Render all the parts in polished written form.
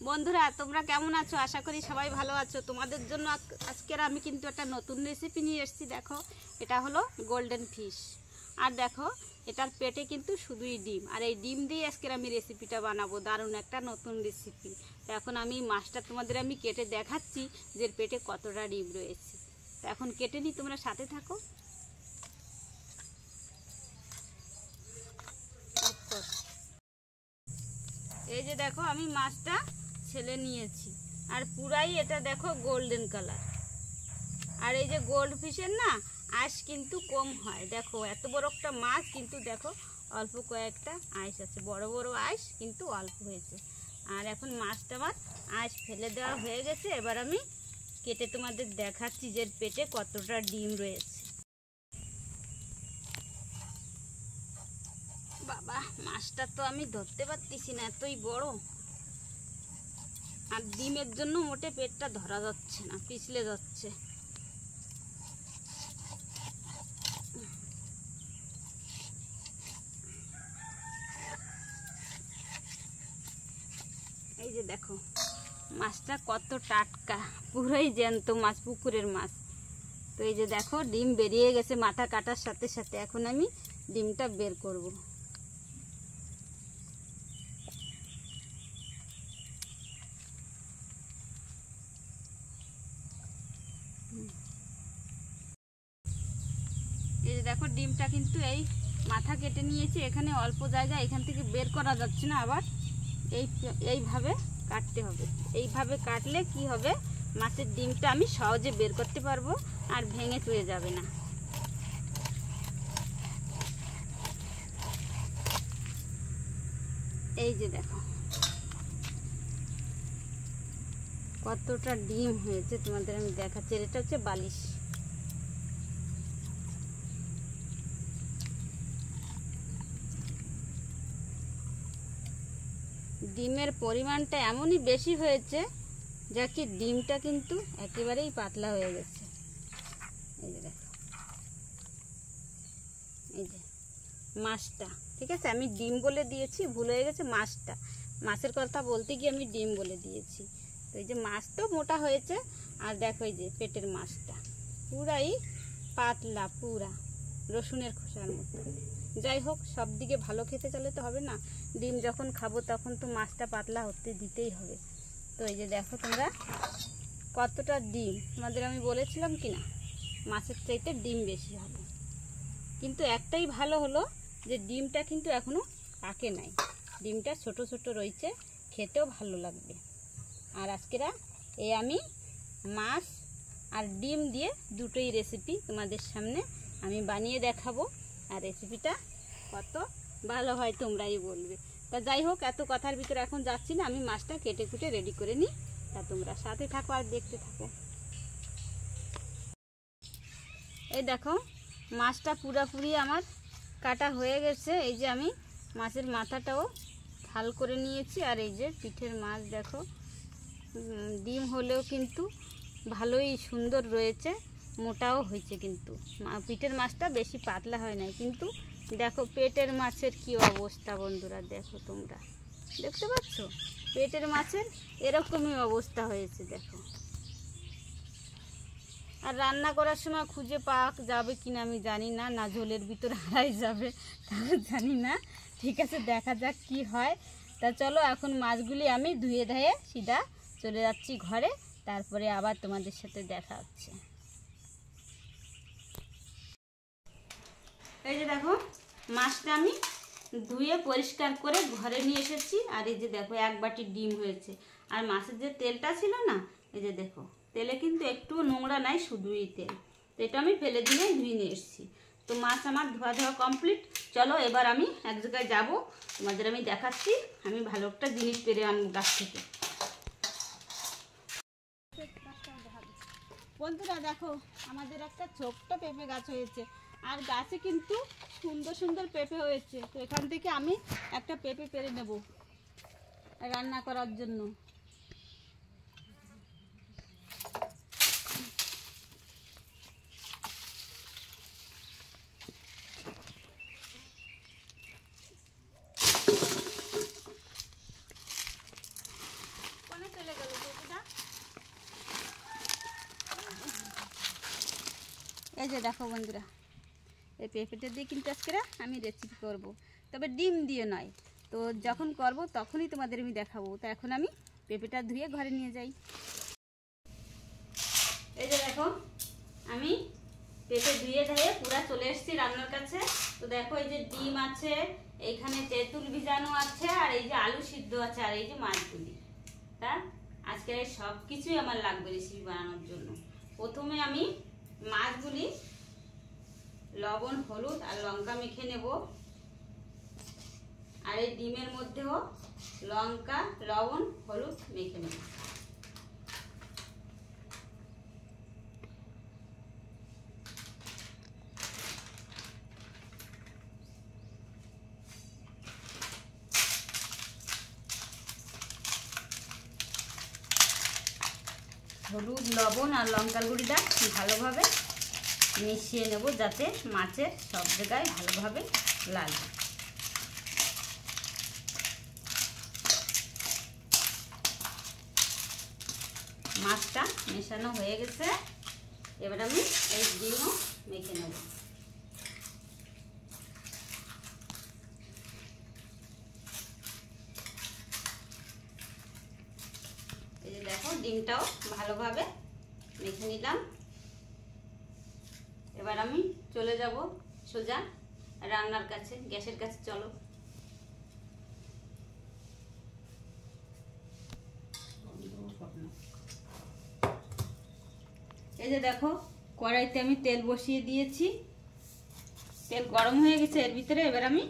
বন্ধুরা তোমরা কেমন আছো? আশা করি সবাই ভালো আছো। তোমাদের জন্য আজকের আমি কিন্তু একটা নতুন রেসিপি নিয়ে এসেছি। দেখো, এটা হলো গোল্ডেন ফিশ। আর দেখো, এটার পেটে কিন্তু শুধুই ডিম, আর এই ডিম দিয়ে আজকের আমি রেসিপিটা বানাবো। দারুণ একটা নতুন রেসিপি। তো এখন আমি মাছটা তোমাদের আমি কেটে দেখাচ্ছি যে পেটে কতটা ডিম রয়েছে। তো এখন কেটে নিই, তোমরা সাথে থাকো। এই যে দেখো, আমি মাছটা ছেলে নিয়েছি, আর পুরাই এটা দেখো গোল্ডেন কালার। আর এই যে গোল্ড ফিশের না আঁশ কিন্তু কম হয়। দেখো এত বড় একটা মাছ, কিন্তু দেখো অল্প কয়েকটা আঁশ আছে, বড় বড় আঁশ কিন্তু অল্প হয়েছে। আর এখন মাছটা আমার আঁশ ফেলে দেওয়া হয়ে গেছে। এবার আমি কেটে তোমাদের দেখাচ্ছি যে পেটে কতটা ডিম রয়েছে। বাবা, মাছটা তো আমি ধরতে পারতেছি না, এতই বড়। আর ডিমের জন্য মোটে পেটটা ধরা যাচ্ছে না, পিছলে যাচ্ছে। এই যে দেখো মাছটা কত টাটকা, পুরোই জ্যান্ত মাছ, পুকুরের মাছ। তো এই যে দেখো ডিম বেরিয়ে গেছে মাথা কাটার সাথে সাথে। এখন আমি ডিমটা বের করব। এই যে দেখো ডিমটা কিন্তু এই মাথা কেটে নিয়েছি। এখানে অল্প জায়গা, এখান থেকে বের করা যাচ্ছে না। আবার এইভাবে কাটতে হবে। এইভাবে কাটলে কি হবে, মাছের ডিমটা আমি সহজে বের করতে পারবো, আর ভেঙে চলে যাবে না। এই যে দেখো কতটা ডিম হয়েছে, তোমাদের আমি দেখাচ্ছি। এটা হচ্ছে বালিশ। ডিমের পরিমাণটা এমনই বেশি হয়েছে যা কি ডিমটা কিন্তু একেবারেই পাতলা হয়ে গেছে। এই যে দেখো, এই যে মাছটা, ঠিক আছে, আমি ডিম বলে দিয়েছি, ভুল হয়ে গেছে। মাছের কথা বলতে গিয়ে আমি ডিম বলে দিয়েছি। তো এই যে মাছ তো মোটা হয়েছে, আর দেখো এই যে পেটের মাছটা পুরাই পাতলা, পুরা রসুনের খোসার মতো। যাই হোক, সব দিকে ভালো খেতে চলে তো হবে না। ডিম যখন খাবো তখন তো মাছটা পাতলা হতে দিতেই হবে। তো এই যে দেখো তোমরা কতটা ডিম, তোমাদের আমি বলেছিলাম কি না, মাছের চাইতে ডিম বেশি হবে। কিন্তু একটাই ভালো হলো যে ডিমটা কিন্তু এখনো পাকে নাই, ডিমটা ছোট ছোট রয়েছে, খেতেও ভালো লাগবে। আর আজকেরা এই আমি মাছ আর ডিম দিয়ে দুটোই রেসিপি তোমাদের সামনে আমি বানিয়ে দেখাবো। আর রেসিপিটা কত ভালো হয় তোমরাই বলবে। তা যাই হোক, এত কথার ভিতরে এখন যাচ্ছি না, আমি মাছটা কেটে কুটে রেডি করে নিই। তা তোমরা সাথে থাকো আর দেখতে থাকো। এই দেখো মাছটা পুরাপুরি আমার কাটা হয়ে গেছে। এই যে আমি মাছের মাথাটাও ঝাল করে নিয়েছি। আর এই যে পিঠের মাছ দেখো, ডিম হলেও কিন্তু ভালোই সুন্দর রয়েছে, মোটাও হয়েছে। কিন্তু পিঠের মাছটা বেশি পাতলা হয় নাই। কিন্তু দেখো পেটের মাছের কি অবস্থা বন্ধুরা, দেখো তোমরা দেখতে পাচ্ছ পেটের মাছের এরকমই অবস্থা হয়েছে। দেখো, আর রান্না করার সময় খুঁজে পাওয়া যাবে কিনা আমি জানি না, না ঝোলের ভিতরে হারাই যাবে তাও জানি না। ঠিক আছে, দেখা যাক কি হয়। তা চলো এখন মাছগুলি আমি ধুয়ে ধুয়ে সিধা চলে যাচ্ছি ঘরে, তারপরে আবার তোমাদের সাথে দেখা হচ্ছে। এই যে দেখো মাছটা আমি ধুয়ে পরিষ্কার করে ঘরে নিয়ে এসেছি। আর এই যে দেখো এক বাটি ডিম হয়েছে। আর মাছের যে তেলটা ছিল না, এই যে দেখো তেলে কিন্তু একটু নোংরা নাই, শুধুই তেল। তো এটা আমি ফেলে দিয়ে ধুয়ে নিয়ে এসেছি। তো মাছ আমার ধোয়া কমপ্লিট। চলো এবার আমি এক জায়গায় যাবো, তোমাদের আমি দেখাচ্ছি আমি ভালো একটা জিনিস পেরে আনবো গাছ থেকে। বন্ধুরা দেখো, আমাদের একটা ছোট্ট পেঁপে গাছ হয়েছে, আর গাছে কিন্তু সুন্দর সুন্দর পেঁপে হয়েছে। তো এখান থেকে আমি একটা পেঁপে পেরে নেব রান্না করার জন্য। যে দেখো বন্ধুরা, এই পেঁপেটা দিয়ে কিন্তু আজকে আমি রেসিপি করব, তবে ডিম দিয়ে নয়। তো যখন করব তখনই তোমাদের আমি দেখাবো। তো এখন আমি পেঁপেটা ধুয়ে ঘরে নিয়ে যাই। এই যে দেখো, আমি পেঁপে ধুয়ে ধুয়ে পুরা চলে এসেছি রান্নার কাছে। তো দেখো, এই যে ডিম আছে, এইখানে তেঁতুল ভিজানো আছে, আর এই যে আলু সিদ্ধ আছে, আর এই যে মাছগুলি। তা আজকে সব কিছুই আমার লাগবে রেসিপি বানানোর জন্য। প্রথমে আমি মাছগুলি লবণ, হলুদ আর লঙ্কা মেখে নেব, আর এই ডিমের মধ্যেও লঙ্কা, লবণ, হলুদ মেখে নেব। হলুদ, লবণ আর লঙ্কার গুঁড়িটা ভালোভাবে মিশিয়ে নেব, যাতে মাছের সব জায়গায় ভালোভাবে লাগে। মাছটা মেশানো হয়ে গেছে, এবার আমি এই ডিমও মেখে নেব। এই যে দেখো, ডিমটাও ভালোভাবে মেখে নিলাম। এবার আমি চলে যাব সোজা রান্নার কাছে, গ্যাসের কাছে। চলো। এই যে দেখো, কড়াইতে আমি তেল বসিয়ে দিয়েছি, তেল গরম হয়ে গেছে। এর ভিতরে এবার আমি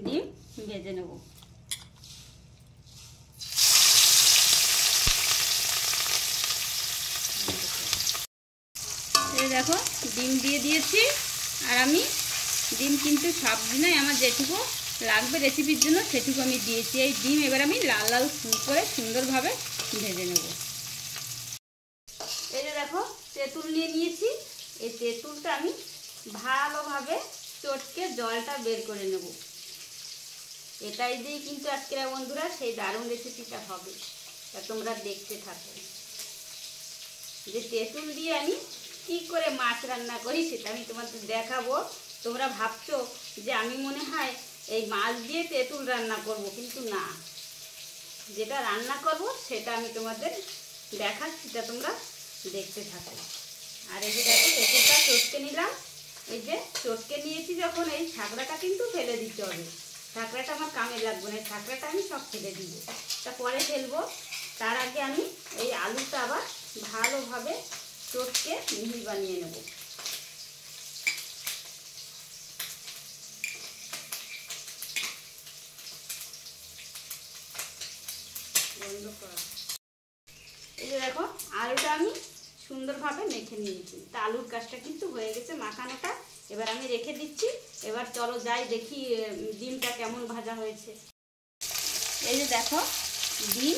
ডিম ভেজে নেব। এই দেখো, ডিম দিয়ে দিয়েছি, আর আমি ডিম কিন্তু সব দিনই আমার যেটুকু লাগবে রেসিপির জন্য সেটুকু আমি দিয়েছি। এই ডিম এবার আমি লাল লাল করে সুন্দরভাবে ভেজে নেব। এই যে দেখো, তেঁতুল নিয়ে নিয়েছি। এই তেঁতুলটা আমি ভালোভাবে চটকে জলটা বের করে নেব। এটাই দিয়ে কিন্তু আজকের বন্ধুরা সেই দারুণ রেসিপিটা হবে। তা তোমরা দেখতে থাকো যে তেঁতুল দিয়ে আমি কি করে মাছ রান্না করি, সেটা আমি তোমাদের দেখাবো। তোমরা ভাবছো যে আমি মনে হয় এই মাছ দিয়ে তেঁতুল রান্না করব, কিন্তু না, যেটা রান্না করব সেটা আমি তোমাদের দেখাচ্ছি, সেটা তোমরা দেখতে থাকো। আর এই যে দেখো, তেঁতুলটা চটকে নিলাম। এই যে চটকে নিয়েছি যখন, এই ছাকড়াটা কিন্তু ফেলে দিতে হবে। ছাকড়াটা আমার কামে লাগবে না, ছাকড়াটা আমি সব ফেলে দিব, তা পরে ফেলবো। তার আগে আমি এই আলুটা আবার ভালোভাবে চটকে মিহি বানিয়ে নেব। এই যে দেখো, আলুটা আমি সুন্দরভাবে মেখে নিয়েছি। তা আলুর কাজটা কিন্তু হয়ে গেছে মাখানোটা। এবার আমি রেখে দিচ্ছি। এবার চলো যাই দেখি ডিমটা কেমন ভাজা হয়েছে। এই যে দেখো, ডিম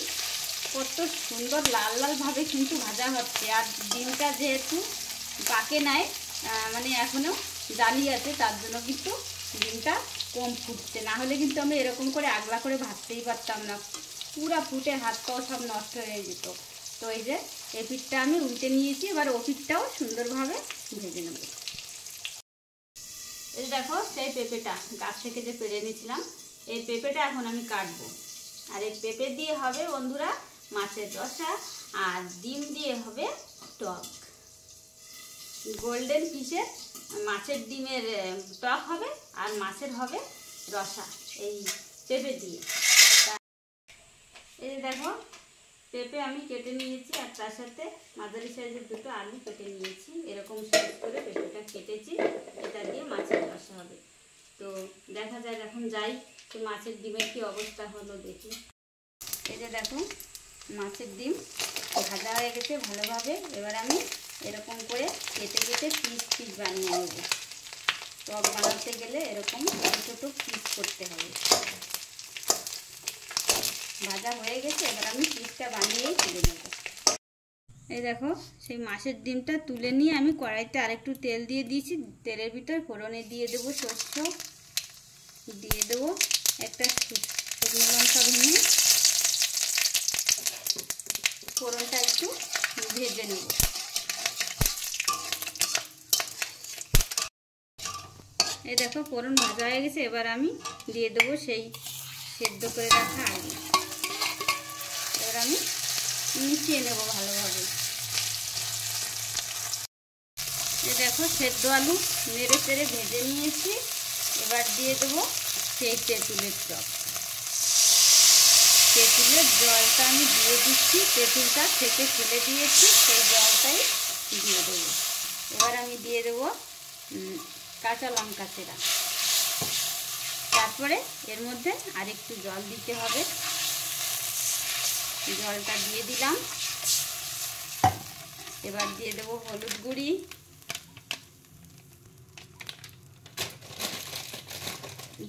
কত সুন্দর লাল লাল ভাবে কিন্তু ভাজা হচ্ছে। আর ডিমটা যেহেতু পাকে নাই, মানে এখনো জালি আছে, তার জন্য কিন্তু ডিমটা কম ফুটছে। না হলে কিন্তু আমি এরকম করে আগলা করে ভাজতেই পারতাম না, পুরা ফুটে হাত পাও সব নষ্ট হয়ে যেত। তো এই যে এই পিঠটা আমি উল্টে নিয়েছি, এবার ও পিঠটাও সুন্দরভাবে ভেজে নেব। এই দেখো, সেই পেঁপেটা গাছ থেকে যে পেড়ে নিয়েছিলাম, এই পেঁপেটা এখন আমি কাটবো। আর এই পেঁপে দিয়ে হবে বন্ধুরা মাছের রসা, আর ডিম দিয়ে হবে টক। গোল্ডেন ফিশের মাছের ডিমের টক হবে, আর মাছের হবে রসা এই পেঁপে দিয়ে। এই দেখো, পেঁপে আমি কেটে নিয়েছি, আর তার সাথে মাঝারি সাইজের দুটো আলু কেটে নিয়েছি। এরকম সাইজ করে পেঁপেটা কেটেছি, এটা দিয়ে মাছের রসা হবে। তো দেখা যায়, এখন যাই তো মাছের ডিমের কি অবস্থা হলো দেখি। এই যে দেখো, মাছের ডিম ভাজা হয়ে গেছে ভালোভাবে। এবার আমি এরকম করে কেটে কেটে পিস পিস বানিয়ে নেব। টক বানাতে গেলে এরকম ছোটো ছোটো পিস করতে হবে। ভাজা হয়ে গেছে, এবার আমি পিসটা বানিয়েই তুলে নেব। এই দেখো, সেই মাছের ডিমটা তুলে নিয়ে আমি কড়াইতে আরেকটু তেল দিয়ে দিয়েছি। তেলের ভিতর ফোড়নে দিয়ে দেবো সর্ষ, দিয়ে দেবো একটা শুকনো লঙ্কা ভেঙে, ফোড়নটা একটু ভেজে নেব। এই দেখো ফোড়ন ভাজা হয়ে গেছে, এবার আমি দিয়ে দেবো সেই সেদ্ধ করে রাখা আলু। এবার আমি মিশিয়ে নেবো ভালোভাবে। এই দেখো সেদ্ধ আলু নেড়ে চেড়ে ভেজে নিয়েছি। এবার দিয়ে দেবো সেই তেঁতুলের টক। তেঁতুলের জলটা আমি দিয়ে দিচ্ছি, তেঁতুলটা থেকে ফেলে দিয়েছি, সেই জলটাই দিয়ে দেবো। এবার আমি দিয়ে দেবো কাঁচা লঙ্কা চেরা। তারপরে এর মধ্যে আরেকটু জল দিতে হবে। জলটা দিয়ে দিলাম। এবার দিয়ে দেবো হলুদ গুঁড়ি,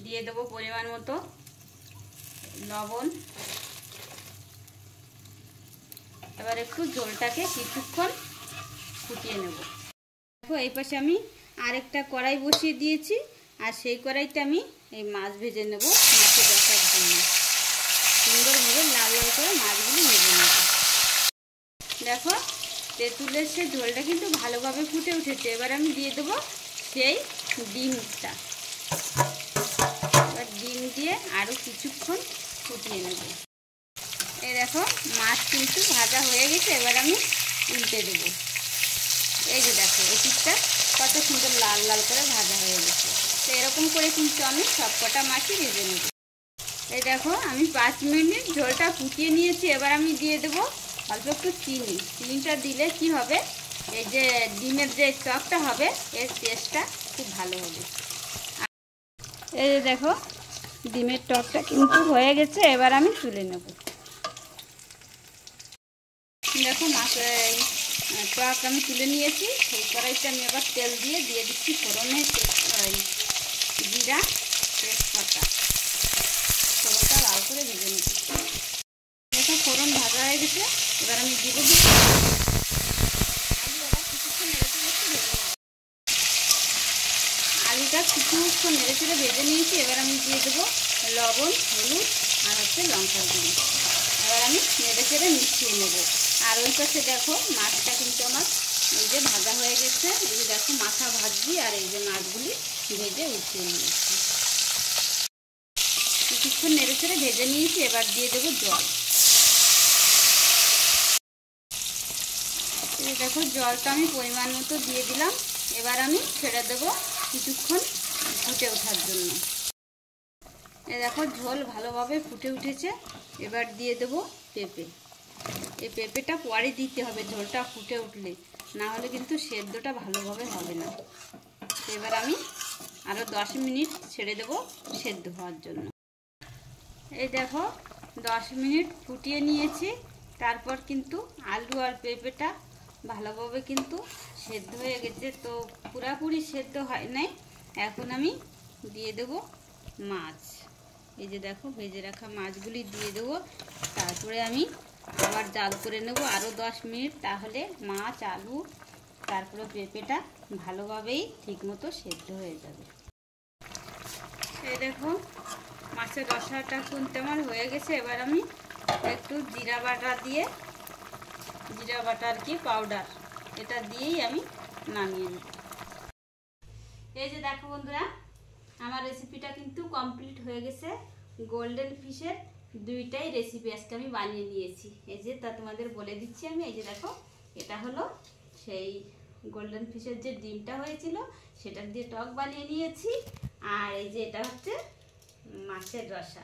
দিয়ে দেবো পরিমাণ মতো লবণ। এবার একটু ঝোলটাকে কিছুক্ষণ ফুটিয়ে নেব। দেখো এই পাশে আমি আরেকটা কড়াই বসিয়ে দিয়েছি, আর সেই কড়াইতে আমি এই মাছ ভেজে নেব। মাছের রসার জন্য সুন্দরভাবে লাল লাল করে মাছগুলি ভেজে নেব। দেখো তেঁতুলের সে ঝোলটা কিন্তু ভালোভাবে ফুটে উঠেছে। এবার আমি দিয়ে দেবো সেই ডিমটা। এবার ডিম দিয়ে আরও কিছুক্ষণ ফুটিয়ে নেব। এই দেখো মাছ কিন্তু ভাজা হয়ে গেছে। এবার আমি উল্টে দেবো। এই যে দেখো এই পিঠটা কত সুন্দর লাল লাল করে ভাজা হয়ে গেছে। তো এরকম করে কিন্তু আমি সব কটা মাছই ভেজে নেব। এই দেখো আমি 5 মিনিট ঝোলটা ফুটিয়ে নিয়েছি। এবার আমি দিয়ে দেবো অল্প একটু চিনি। চিনিটা দিলে কি হবে, এই যে ডিমের যে টকটা হবে এর টেস্টটা খুব ভালো হবে। এই যে দেখো ডিমের টকটা কিন্তু হয়ে গেছে। এবার আমি তুলে নেব। দেখো মাছের টক আমি তুলে নিয়েছি। সেই কড়াইতে আমি এবার তেল দিয়ে দিচ্ছি ফোড়নে জিরা তেজপাতা। ফোড়নটা লাল করে ভেজে নিচ্ছি। দেখো ফোড়ন ভাজা হয়ে গেছে। এবার আমি দিয়ে দেবো আলুটা কিছুক্ষণ নেড়ে চেড়ে ভেজে নিয়েছি। এবার আমি দিয়ে দেবো লবণ, হলুদ আর লঙ্কার গুঁড়ি। এবার আমি নেড়ে চেড়ে মিশিয়ে নেব। আর ওই পাশে দেখো মাছটা কিন্তু আমার এই যে ভাজা হয়ে গেছে। এই যে দেখো মাথা ভাজছি, আর এই যে মাছগুলি ভেজে উঠিয়ে নিয়েছি। কিছুক্ষণ নেড়ে চেড়ে ভেজে নিয়েছি। এবার দিয়ে দেবো জল। এই দেখো জলটা আমি পরিমাণ মতো দিয়ে দিলাম। এবার আমি ছেড়ে দেবো কিছুক্ষণ ফুটে ওঠার জন্য। এই দেখো ঝোল ভালোভাবে ফুটে উঠেছে। এবার দিয়ে দেবো পেঁপে। এই পেঁপেটা পরে দিতে হবে ঝোলটা ফুটে উঠলে, না হলে কিন্তু সেদ্ধটা ভালোভাবে হবে না। এবার আমি আরও 10 মিনিট ছেড়ে দেবো সেদ্ধ হওয়ার জন্য। এই দেখো 10 মিনিট ফুটিয়ে নিয়েছি। তারপর কিন্তু আলু আর পেঁপেটা ভালোভাবে কিন্তু সেদ্ধ হয়ে গেছে। তো পুরোপুরি সেদ্ধ হয় নাই। এখন আমি দিয়ে দেবো মাছ। এই যে দেখো ভেজে রাখা মাছগুলি দিয়ে দেবো। তারপরে আমি আবার জাল করে নেব আরও 10 মিনিট। তাহলে মাছ, আলু তারপরে পেঁপেটা ভালোভাবেই ঠিকমতো সেদ্ধ হয়ে যাবে। এই দেখো মাছের রসাটা কিন্তু আমার হয়ে গেছে। এবার আমি একটু জিরা বাটা দিয়ে, জিরা বাটা আর কি পাউডার, এটা দিয়েই আমি নামিয়ে নেব। এই যে দেখো বন্ধুরা আমার রেসিপিটা কিন্তু কমপ্লিট হয়ে গেছে। গোল্ডেন ফিশের দুইটাই রেসিপি আজকে আমি বানিয়ে নিয়েছি। এই যে তা তোমাদের বলে দিচ্ছি আমি। এই যে দেখো এটা হলো সেই গোল্ডেন ফিশের যে ডিমটা হয়েছিল সেটা দিয়ে টক বানিয়ে নিয়েছি। আর এই যে এটা হচ্ছে মাছের রসা।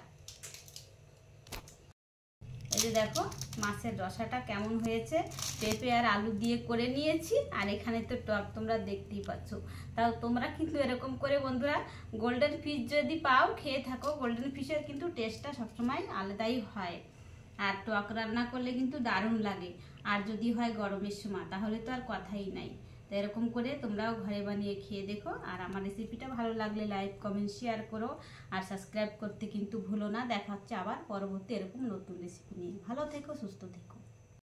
এই যে দেখো মাছের রসাটা কেমন হয়েছে, পেঁপে আর আলু দিয়ে করে নিয়েছি। আর এখানে তো টক তোমরা দেখতেই পাচ্ছ। তাও তোমরা কিন্তু এরকম করে বন্ধুরা গোল্ডেন ফিশ যদি পাও খেয়ে থাকো। গোল্ডেন ফিশের কিন্তু টেস্টটা সবসময় আলাদাই হয়। আর টক রান্না করলে কিন্তু দারুণ লাগে। আর যদি হয় গরমের সময় তাহলে তো আর কথাই নাই। তো এরকম করে তোমরাও ঘরে বানিয়ে খেয়ে দেখো। আর আমার রেসিপিটা ভালো লাগলে লাইক, কমেন্ট, শেয়ার করো। আর সাবস্ক্রাইব করতে কিন্তু ভুলো না। দেখা হচ্ছে আবার পরবর্তী এরকম নতুন রেসিপি নিয়ে। ভালো থেকো, সুস্থ থেকো।